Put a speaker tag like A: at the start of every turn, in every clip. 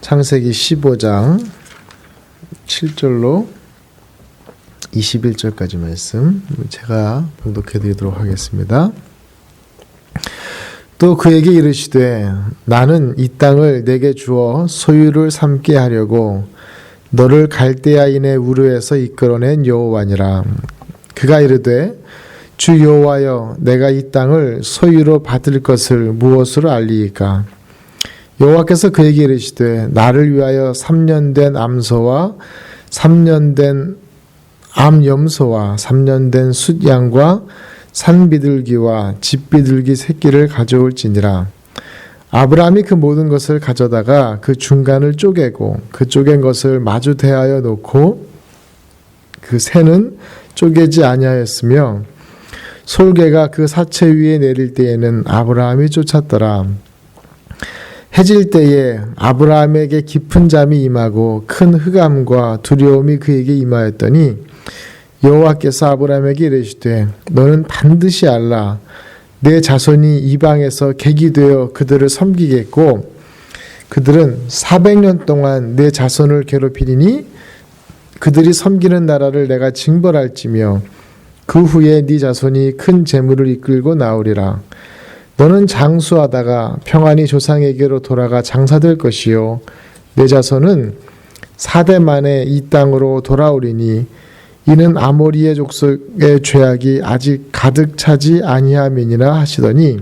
A: 창세기 15장 7절로 21절까지 말씀 제가 봉독해 드리도록 하겠습니다. 또 그에게 이르시되 나는 이 땅을 내게 주어 소유를 삼게 하려고 너를 갈대아인의 우르에서 이끌어낸 여호와니라. 그가 이르되 주 여호와여 내가 이 땅을 소유로 받을 것을 무엇으로 알리이까? 여호와께서 그에게 이르시되 나를 위하여 3년 된 암소와 3년 된 암염소와 3년 된 숫양과 산비둘기와 집비둘기 새끼를 가져올지니라. 아브라함이 그 모든 것을 가져다가 그 중간을 쪼개고 그 쪼갠 것을 마주 대하여 놓고 그 새는 쪼개지 아니하였으며 솔개가 그 사체 위에 내릴 때에는 아브라함이 쫓았더라. 해질 때에 아브라함에게 깊은 잠이 임하고 큰 흑암과 두려움이 그에게 임하였더니 여호와께서 아브라함에게 이르시되 너는 반드시 알라. 내 자손이 이방에서 객이 되어 그들을 섬기겠고 그들은 400년 동안 내 자손을 괴롭히리니 그들이 섬기는 나라를 내가 징벌할지며 그 후에 네 자손이 큰 재물을 이끌고 나오리라. 너는 장수하다가 평안히 조상에게로 돌아가 장사될 것이요 내 자손은 4대 만에 이 땅으로 돌아오리니 이는 아모리의 족속의 죄악이 아직 가득 차지 아니함이니라 하시더니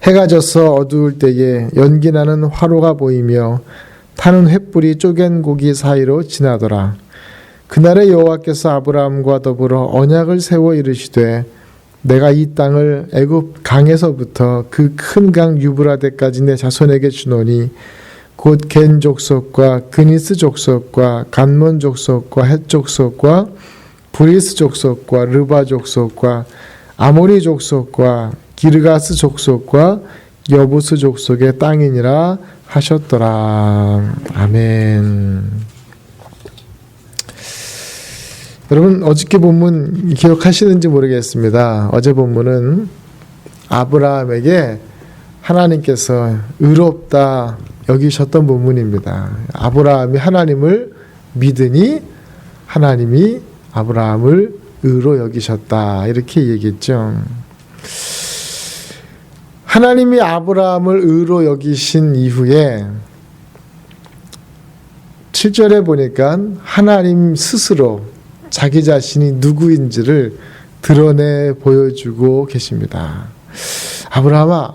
A: 해가 져서 어두울 때에 연기나는 화로가 보이며 타는 횃불이 쪼갠 고기 사이로 지나더라. 그날에 여호와께서 아브라함과 더불어 언약을 세워 이르시되 내가 이 땅을 애굽 강에서부터 그 큰 강 유브라데까지 내 자손에게 주노니 곧 겐 족속과 그니스 족속과 간몬 족속과 헷 족속과 브리스 족속과 르바 족속과 아모리 족속과 기르가스 족속과 여부스 족속의 땅이니라 하셨더라. 아멘. 여러분 어저께 본문 기억하시는지 모르겠습니다. 어제 본문은 아브라함에게 하나님께서 의롭다 여기셨던 본문입니다. 아브라함이 하나님을 믿으니 하나님이 아브라함을 의로 여기셨다 이렇게 얘기했죠. 하나님이 아브라함을 의로 여기신 이후에 7절에 보니까 하나님 스스로 자기 자신이 누구인지를 드러내 보여주고 계십니다. 아브라함아,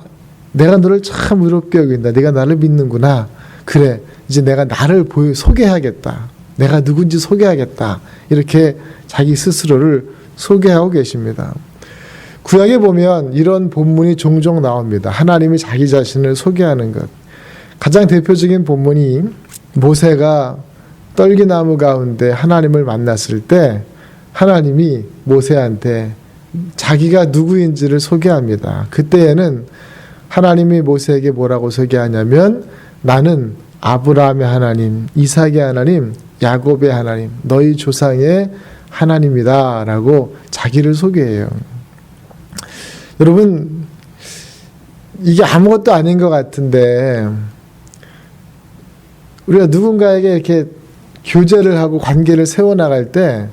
A: 내가 너를 참 의롭게 여긴다. 네가 나를 믿는구나. 그래, 이제 내가 나를 소개하겠다. 내가 누군지 소개하겠다. 이렇게 자기 스스로를 소개하고 계십니다. 구약에 보면 이런 본문이 종종 나옵니다. 하나님이 자기 자신을 소개하는 것. 가장 대표적인 본문이 모세가 떨기나무 가운데 하나님을 만났을 때 하나님이 모세한테 자기가 누구인지를 소개합니다. 그때에는 하나님이 모세에게 뭐라고 소개하냐면 나는 아브라함의 하나님, 이삭의 하나님, 야곱의 하나님, 너희 조상의 하나님이다 라고 자기를 소개해요. 여러분 이게 아무것도 아닌 것 같은데 우리가 누군가에게 이렇게 교제를 하고 관계를 세워나갈 때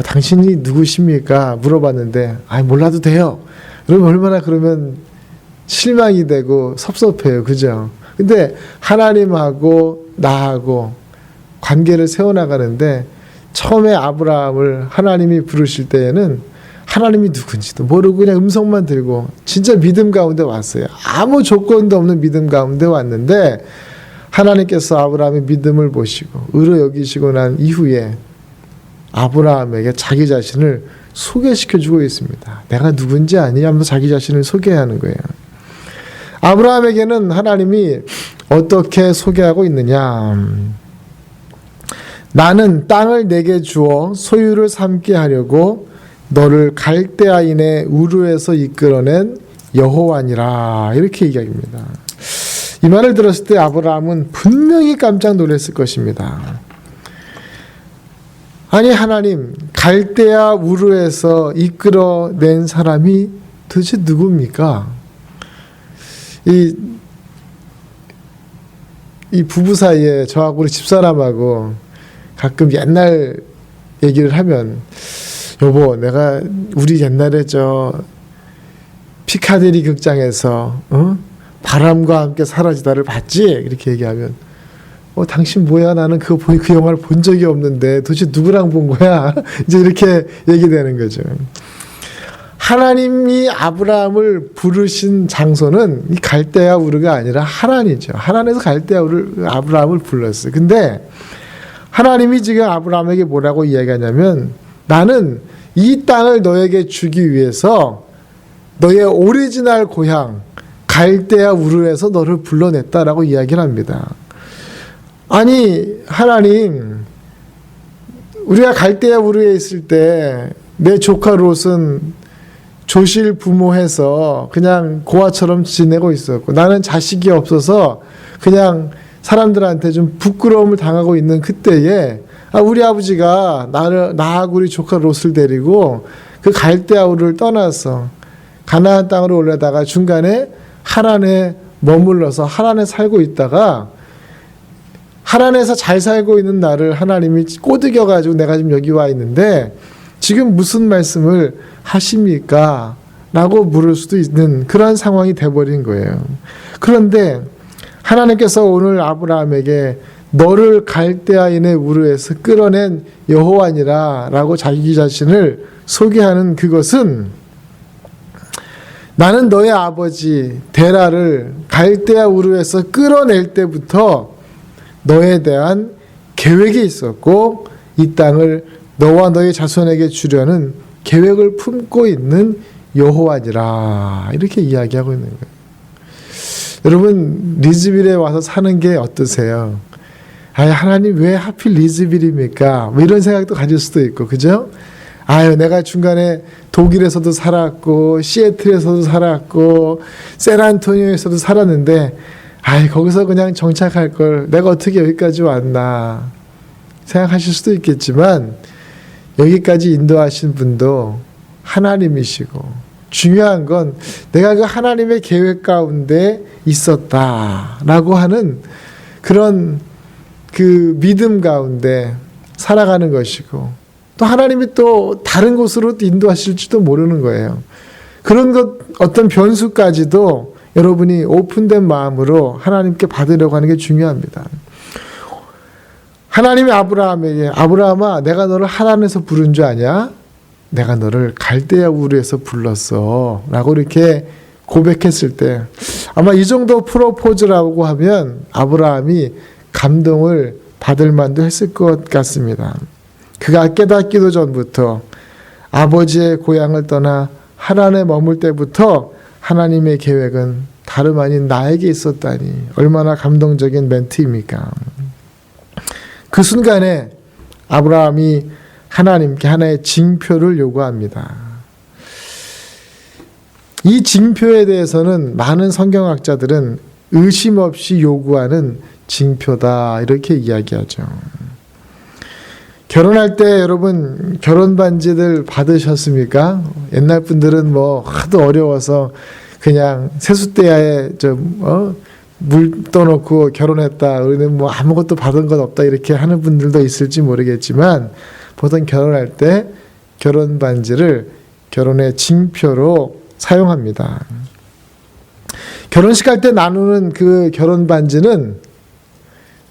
A: 당신이 누구십니까? 물어봤는데 몰라도 돼요. 그러면 얼마나 그러면 실망이 되고 섭섭해요. 그죠? 근데 하나님하고 나하고 관계를 세워나가는데 처음에 아브라함을 하나님이 부르실 때에는 하나님이 누군지도 모르고 그냥 음성만 들고 진짜 믿음 가운데 왔어요. 아무 조건도 없는 믿음 가운데 왔는데 하나님께서 아브라함의 믿음을 보시고 의로 여기시고 난 이후에 아브라함에게 자기 자신을 소개시켜주고 있습니다. 내가 누군지 아니 하면서 자기 자신을 소개하는 거예요. 아브라함에게는 하나님이 어떻게 소개하고 있느냐. 나는 땅을 내게 주어 소유를 삼게 하려고 너를 갈대아인의 우르에서 이끌어낸 여호와니라 이렇게 얘기합니다. 이 말을 들었을 때 아브라함은 분명히 깜짝 놀랐을 것입니다. 아니 하나님 갈대아 우르에서 이끌어낸 사람이 도대체 누굽니까? 이 부부 사이에 저하고 우리 집사람하고 가끔 옛날 얘기를 하면, 여보, 내가 우리 옛날에 저 피카데리 극장에서 바람과 함께 사라지다를 봤지? 이렇게 얘기하면, 당신 뭐야? 나는 그 영화를 본 적이 없는데 도대체 누구랑 본 거야? 이제 이렇게 얘기되는 거죠. 하나님이 아브라함을 부르신 장소는 이 갈대아 우르가 아니라 하란이죠. 하란에서 갈대아 우르 아브라함을 불렀어요. 근데 하나님이 지금 아브라함에게 뭐라고 이야기하냐면, 나는 이 땅을 너에게 주기 위해서 너의 오리지널 고향 갈대아 우르에서 너를 불러냈다라고 이야기를 합니다. 아니, 하나님, 우리가 갈대아 우르에 있을 때 내 조카 롯은 조실 부모해서 그냥 고아처럼 지내고 있었고, 나는 자식이 없어서 그냥 사람들한테 좀 부끄러움을 당하고 있는 그때에 우리 아버지가 나하고 우리 조카 롯을 데리고 그 갈대아 우르를 떠나서 가나안 땅으로 올라다가 중간에 하란에 머물러서 하란에 살고 있다가, 하란에서 잘 살고 있는 나를 하나님이 꼬드겨가지고 내가 지금 여기 와 있는데 지금 무슨 말씀을 하십니까? 라고 물을 수도 있는 그런 상황이 돼버린 거예요. 그런데 하나님께서 오늘 아브라함에게 너를 갈대아인의 우르에서 끌어낸 여호와니라 라고 자기 자신을 소개하는 그것은, 나는 너의 아버지 데라를 갈대아 우르에서 끌어낼 때부터 너에 대한 계획이 있었고 이 땅을 너와 너의 자손에게 주려는 계획을 품고 있는 여호와니라, 이렇게 이야기하고 있는 거예요. 여러분, 리즈빌에 와서 사는 게 어떠세요? 하나님 왜 하필 리즈빌입니까? 뭐 이런 생각도 가질 수도 있고, 그죠? 내가 중간에 독일에서도 살았고 시애틀에서도 살았고 샌안토니오에서도 살았는데 거기서 그냥 정착할 걸 내가 어떻게 여기까지 왔나 생각하실 수도 있겠지만, 여기까지 인도하신 분도 하나님이시고, 중요한 건 내가 그 하나님의 계획 가운데 있었다라고 하는 그런 그 믿음 가운데 살아가는 것이고, 또 하나님이 또 다른 곳으로 인도하실지도 모르는 거예요. 그런 것, 어떤 변수까지도 여러분이 오픈된 마음으로 하나님께 받으려고 하는 게 중요합니다. 하나님이 아브라함에게, 아브라함아, 내가 너를 하란에서 부른 줄 아냐? 내가 너를 갈대아 우르에서 불렀어 라고 이렇게 고백했을 때, 아마 이 정도 프로포즈라고 하면 아브라함이 감동을 받을 만도 했을 것 같습니다. 그가 깨닫기도 전부터 아버지의 고향을 떠나 하란에 머물 때부터 하나님의 계획은 다름 아닌 나에게 있었다니, 얼마나 감동적인 멘트입니까? 그 순간에 아브라함이 하나님께 하나의 징표를 요구합니다. 이 징표에 대해서는 많은 성경학자들은 의심 없이 요구하는 징표다, 이렇게 이야기하죠. 결혼할 때 여러분 결혼 반지들 받으셨습니까? 옛날 분들은 뭐 하도 어려워서 그냥 세숫대야에 물 떠놓고 결혼했다, 우리는 뭐 아무것도 받은 것 없다, 이렇게 하는 분들도 있을지 모르겠지만, 보통 결혼할 때 결혼 반지를 결혼의 징표로 사용합니다. 결혼식 할 때 나누는 그 결혼 반지는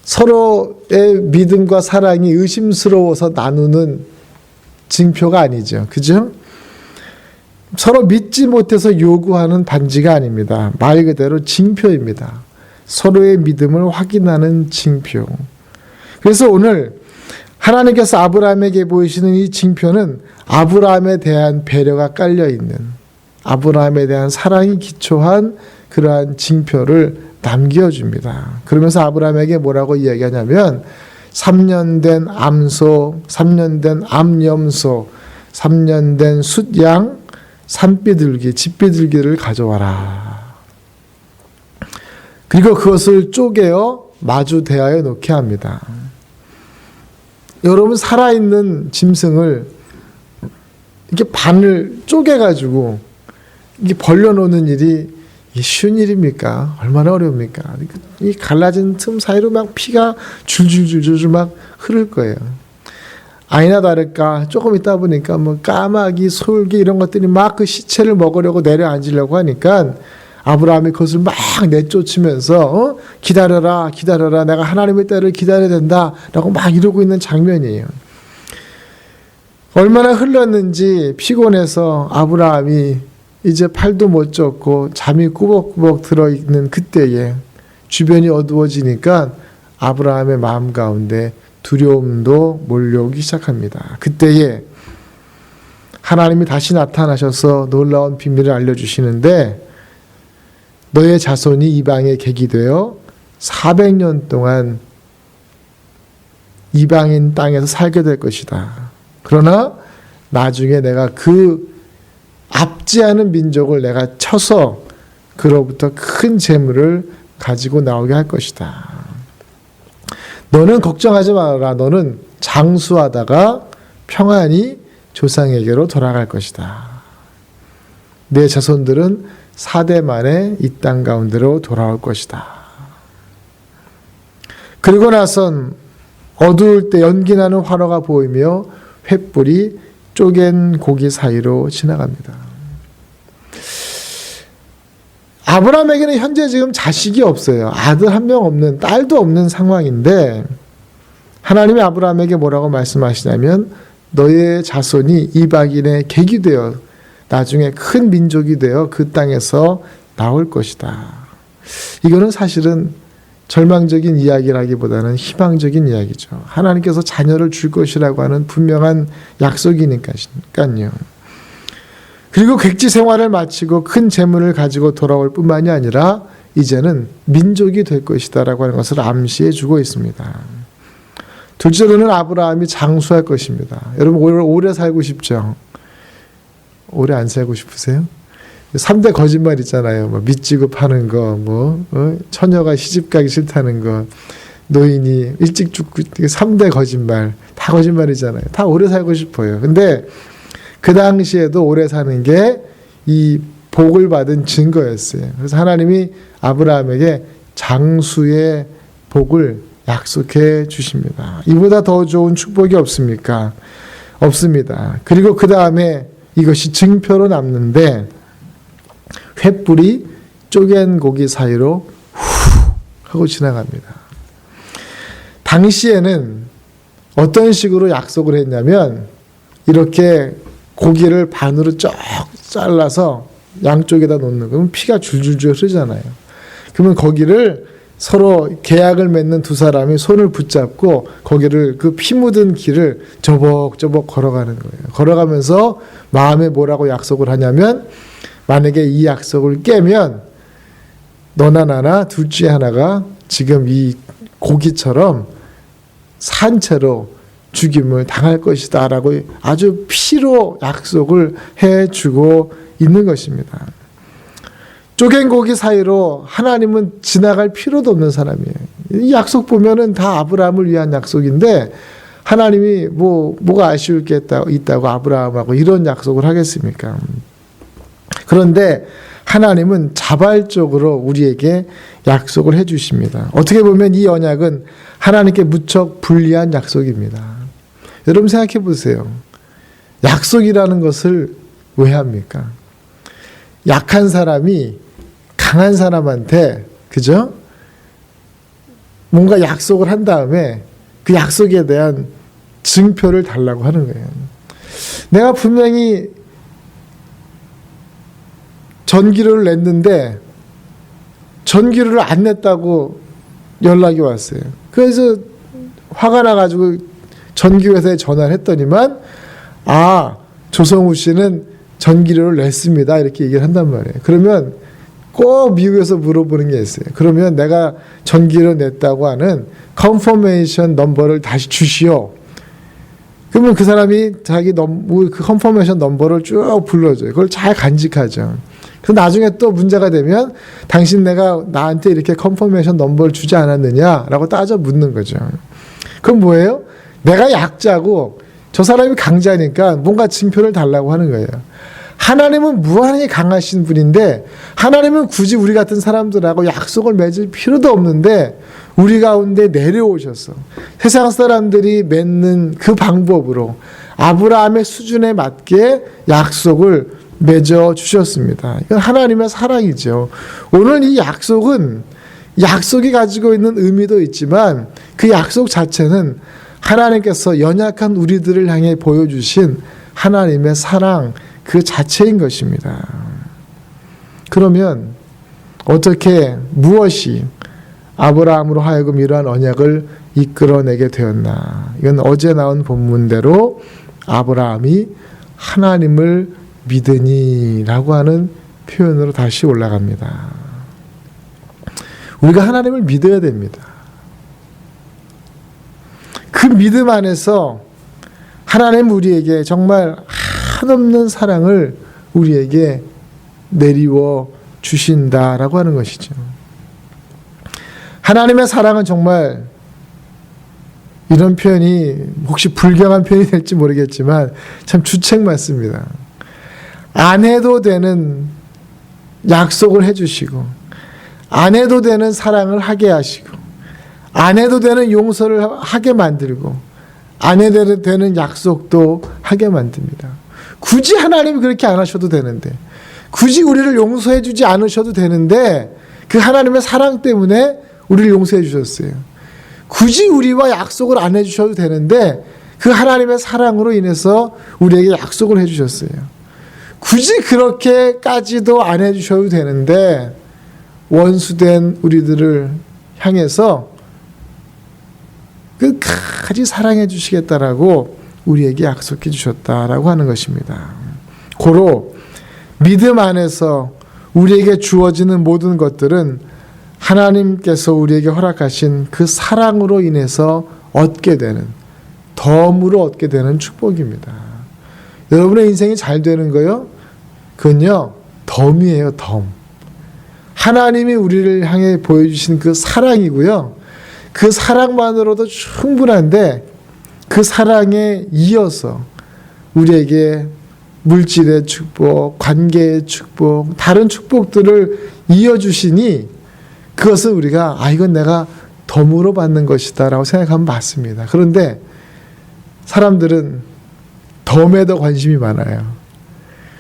A: 서로의 믿음과 사랑이 의심스러워서 나누는 징표가 아니죠. 그죠? 서로 믿지 못해서 요구하는 반지가 아닙니다. 말 그대로 징표입니다. 서로의 믿음을 확인하는 징표. 그래서 오늘 하나님께서 아브라함에게 보이시는 이 징표는 아브라함에 대한 배려가 깔려있는, 아브라함에 대한 사랑이 기초한 그러한 징표를 남겨줍니다. 그러면서 아브라함에게 뭐라고 이야기하냐면, 3년 된 암소, 3년 된 암염소, 3년 된 숫양, 산비둘기, 집비둘기를 가져와라. 그리고 그것을 쪼개어 마주 대하여 놓게 합니다. 여러분, 살아있는 짐승을 이렇게 반을 쪼개가지고 이게 벌려놓는 일이 이게 쉬운 일입니까? 얼마나 어려웁니까? 이 갈라진 틈 사이로 막 피가 줄줄줄줄 막 흐를 거예요. 아니나 다를까 조금 있다 보니까 뭐 까마귀, 솔개 이런 것들이 막 그 시체를 먹으려고 내려앉으려고 하니까 아브라함이 그것을 막 내쫓으면서 기다려라 기다려라 내가 하나님의 때를 기다려야 된다 라고 막 이러고 있는 장면이에요. 얼마나 흘렀는지 피곤해서 아브라함이 이제 팔도 못 젓고 잠이 꾸벅꾸벅 들어있는 그때에 주변이 어두워지니까 아브라함의 마음 가운데 두려움도 몰려오기 시작합니다. 그때에 하나님이 다시 나타나셔서 놀라운 비밀을 알려주시는데 너의 자손이 이방에 객이 되어 400년 동안 이방인 땅에서 살게 될 것이다. 그러나 나중에 내가 그 앞지 않은 민족을 내가 쳐서 그로부터 큰 재물을 가지고 나오게 할 것이다. 너는 걱정하지 말아라. 너는 장수하다가 평안히 조상에게로 돌아갈 것이다. 내 자손들은 4대 만에 이 땅 가운데로 돌아올 것이다. 그리고 나선 어두울 때 연기나는 화로가 보이며 횃불이 쪼갠 고기 사이로 지나갑니다. 아브라함에게는 현재 지금 자식이 없어요. 아들 한 명 없는, 딸도 없는 상황인데 하나님이 아브라함에게 뭐라고 말씀하시냐면 너의 자손이 이방인의 객이 되어 나중에 큰 민족이 되어 그 땅에서 나올 것이다. 이거는 사실은 절망적인 이야기라기보다는 희망적인 이야기죠. 하나님께서 자녀를 줄 것이라고 하는 분명한 약속이니까요. 그리고 객지 생활을 마치고 큰 재물을 가지고 돌아올 뿐만이 아니라 이제는 민족이 될 것이다라고 하는 것을 암시해 주고 있습니다. 둘째로는 아브라함이 장수할 것입니다. 여러분 오래 살고 싶죠? 오래 안 살고 싶으세요? 3대 거짓말 있잖아요. 뭐 밑지고 파는 거, 처녀가 시집가기 싫다는 거, 노인이 일찍 죽고 3대 거짓말 다 거짓말이잖아요. 다 오래 살고 싶어요. 근데 그 당시에도 오래 사는 게 이 복을 받은 증거였어요. 그래서 하나님이 아브라함에게 장수의 복을 약속해 주십니다. 이보다 더 좋은 축복이 없습니까? 없습니다. 그리고 그 다음에 이것이 증표로 남는데 횃불이 쪼갠 고기 사이로 후 하고 지나갑니다. 당시에는 어떤 식으로 약속을 했냐면 이렇게 고기를 반으로 쫙 잘라서 양쪽에다 놓는 거면 피가 줄줄줄 흐르잖아요. 그러면 거기를 서로 계약을 맺는 두 사람이 손을 붙잡고 거기를 그 피 묻은 길을 저벅저벅 걸어가는 거예요. 걸어가면서 마음에 뭐라고 약속을 하냐면 만약에 이 약속을 깨면 너나 나나 둘 중에 하나가 지금 이 고기처럼 산채로 죽임을 당할 것이다 라고 아주 피로 약속을 해주고 있는 것입니다. 쪼갠 고기 사이로 하나님은 지나갈 필요도 없는 사람이에요. 이 약속 보면은 다 아브라함을 위한 약속인데 하나님이 뭐가 아쉬울 게 있다고 아브라함하고 이런 약속을 하겠습니까? 그런데 하나님은 자발적으로 우리에게 약속을 해주십니다. 어떻게 보면 이 언약은 하나님께 무척 불리한 약속입니다. 여러분 생각해 보세요. 약속이라는 것을 왜 합니까? 약한 사람이 강한 사람한테 그죠? 뭔가 약속을 한 다음에 그 약속에 대한 증표를 달라고 하는 거예요. 내가 분명히 전기료를 냈는데 전기료를 안 냈다고 연락이 왔어요. 그래서 화가 나가지고 전기회사에 전화를 했더니만 조성우 씨는 전기료를 냈습니다. 이렇게 얘기를 한단 말이에요. 그러면 꼭 미국에서 물어보는 게 있어요. 그러면 내가 전기료 냈다고 하는 컨퍼메이션 넘버를 다시 주시오. 그러면 그 사람이 자기 그 컨퍼메이션 넘버를 쭉 불러줘요. 그걸 잘 간직하죠. 그래서 나중에 또 문제가 되면 당신 내가 나한테 이렇게 컨퍼메이션 넘버를 주지 않았느냐라고 따져 묻는 거죠. 그럼 뭐예요? 내가 약자고 저 사람이 강자니까 뭔가 증표를 달라고 하는 거예요. 하나님은 무한히 강하신 분인데 하나님은 굳이 우리 같은 사람들하고 약속을 맺을 필요도 없는데 우리 가운데 내려오셔서 세상 사람들이 맺는 그 방법으로 아브라함의 수준에 맞게 약속을 맺어 주셨습니다. 이건 하나님의 사랑이죠. 오늘 이 약속은 약속이 가지고 있는 의미도 있지만 그 약속 자체는 하나님께서 연약한 우리들을 향해 보여주신 하나님의 사랑 그 자체인 것입니다. 그러면 어떻게 무엇이 아브라함으로 하여금 이러한 언약을 이끌어내게 되었나? 이건 어제 나온 본문대로 아브라함이 하나님을 믿으니라고 하는 표현으로 다시 올라갑니다. 우리가 하나님을 믿어야 됩니다. 그 믿음 안에서 하나님 우리에게 정말 한없는 사랑을 우리에게 내리워 주신다라고 하는 것이죠. 하나님의 사랑은 정말 이런 표현이 혹시 불경한 표현이 될지 모르겠지만 참 주책 맞습니다. 안 해도 되는 약속을 해주시고 안 해도 되는 사랑을 하게 하시고 안 해도 되는 용서를 하게 만들고 안 해도 되는 약속도 하게 만듭니다. 굳이 하나님이 그렇게 안 하셔도 되는데 굳이 우리를 용서해 주지 않으셔도 되는데 그 하나님의 사랑 때문에 우리를 용서해 주셨어요. 굳이 우리와 약속을 안 해주셔도 되는데 그 하나님의 사랑으로 인해서 우리에게 약속을 해주셨어요. 굳이 그렇게까지도 안 해주셔도 되는데 원수된 우리들을 향해서 끝까지 사랑해 주시겠다라고 우리에게 약속해 주셨다라고 하는 것입니다. 고로 믿음 안에서 우리에게 주어지는 모든 것들은 하나님께서 우리에게 허락하신 그 사랑으로 인해서 얻게 되는, 덤으로 얻게 되는 축복입니다. 여러분의 인생이 잘 되는 거요? 그건요, 덤이에요, 덤. 하나님이 우리를 향해 보여주신 그 사랑이고요. 그 사랑만으로도 충분한데 그 사랑에 이어서 우리에게 물질의 축복, 관계의 축복, 다른 축복들을 이어주시니 그것을 우리가 이건 내가 덤으로 받는 것이다 라고 생각하면 맞습니다. 그런데 사람들은 덤에 더 관심이 많아요.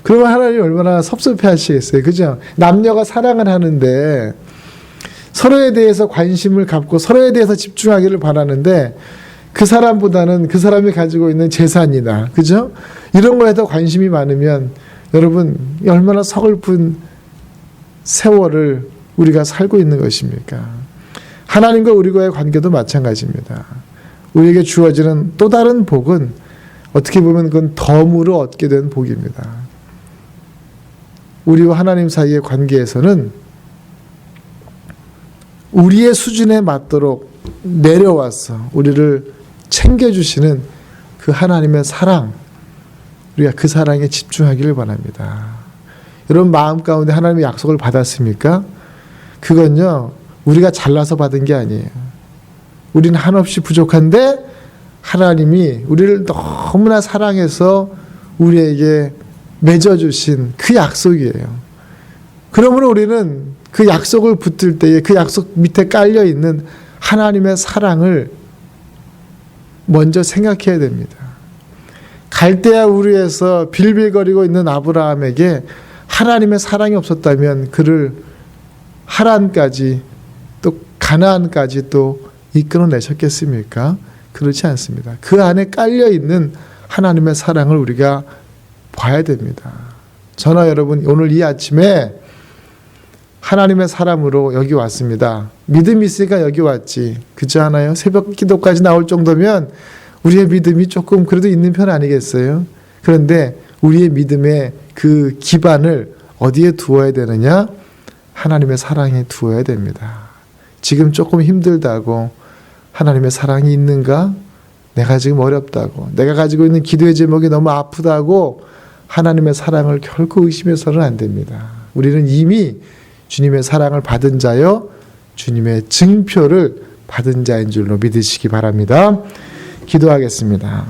A: 그러면 하나님이 얼마나 섭섭해 하시겠어요. 그죠? 남녀가 사랑을 하는데 서로에 대해서 관심을 갖고 서로에 대해서 집중하기를 바라는데 그 사람보다는 그 사람이 가지고 있는 재산이나 그죠? 이런 거에 더 관심이 많으면 여러분 얼마나 서글픈 세월을 우리가 살고 있는 것입니까? 하나님과 우리와의 관계도 마찬가지입니다. 우리에게 주어지는 또 다른 복은 어떻게 보면 그건 덤으로 얻게 된 복입니다. 우리와 하나님 사이의 관계에서는 우리의 수준에 맞도록 내려와서 우리를 챙겨주시는 그 하나님의 사랑, 우리가 그 사랑에 집중하기를 바랍니다. 여러분 마음 가운데 하나님의 약속을 받았습니까? 그건요, 우리가 잘나서 받은 게 아니에요. 우리는 한없이 부족한데 하나님이 우리를 너무나 사랑해서 우리에게 맺어주신 그 약속이에요. 그러므로 우리는 그 약속을 붙들 때에 그 약속 밑에 깔려있는 하나님의 사랑을 먼저 생각해야 됩니다. 갈대아 우르에서 빌빌거리고 있는 아브라함에게 하나님의 사랑이 없었다면 그를 하란까지 또 가나안까지 또 이끌어내셨겠습니까? 그렇지 않습니다. 그 안에 깔려있는 하나님의 사랑을 우리가 봐야 됩니다. 저나 여러분 오늘 이 아침에 하나님의 사람으로 여기 왔습니다. 믿음이 있으니까 여기 왔지. 그렇지 않아요? 새벽 기도까지 나올 정도면 우리의 믿음이 조금 그래도 있는 편 아니겠어요? 그런데 우리의 믿음의 그 기반을 어디에 두어야 되느냐? 하나님의 사랑에 두어야 됩니다. 지금 조금 힘들다고 하나님의 사랑이 있는가? 내가 지금 어렵다고, 내가 가지고 있는 기도의 제목이 너무 아프다고 하나님의 사랑을 결코 의심해서는 안 됩니다. 우리는 이미 주님의 사랑을 받은 자여 주님의 증표를 받은 자인 줄로 믿으시기 바랍니다. 기도하겠습니다.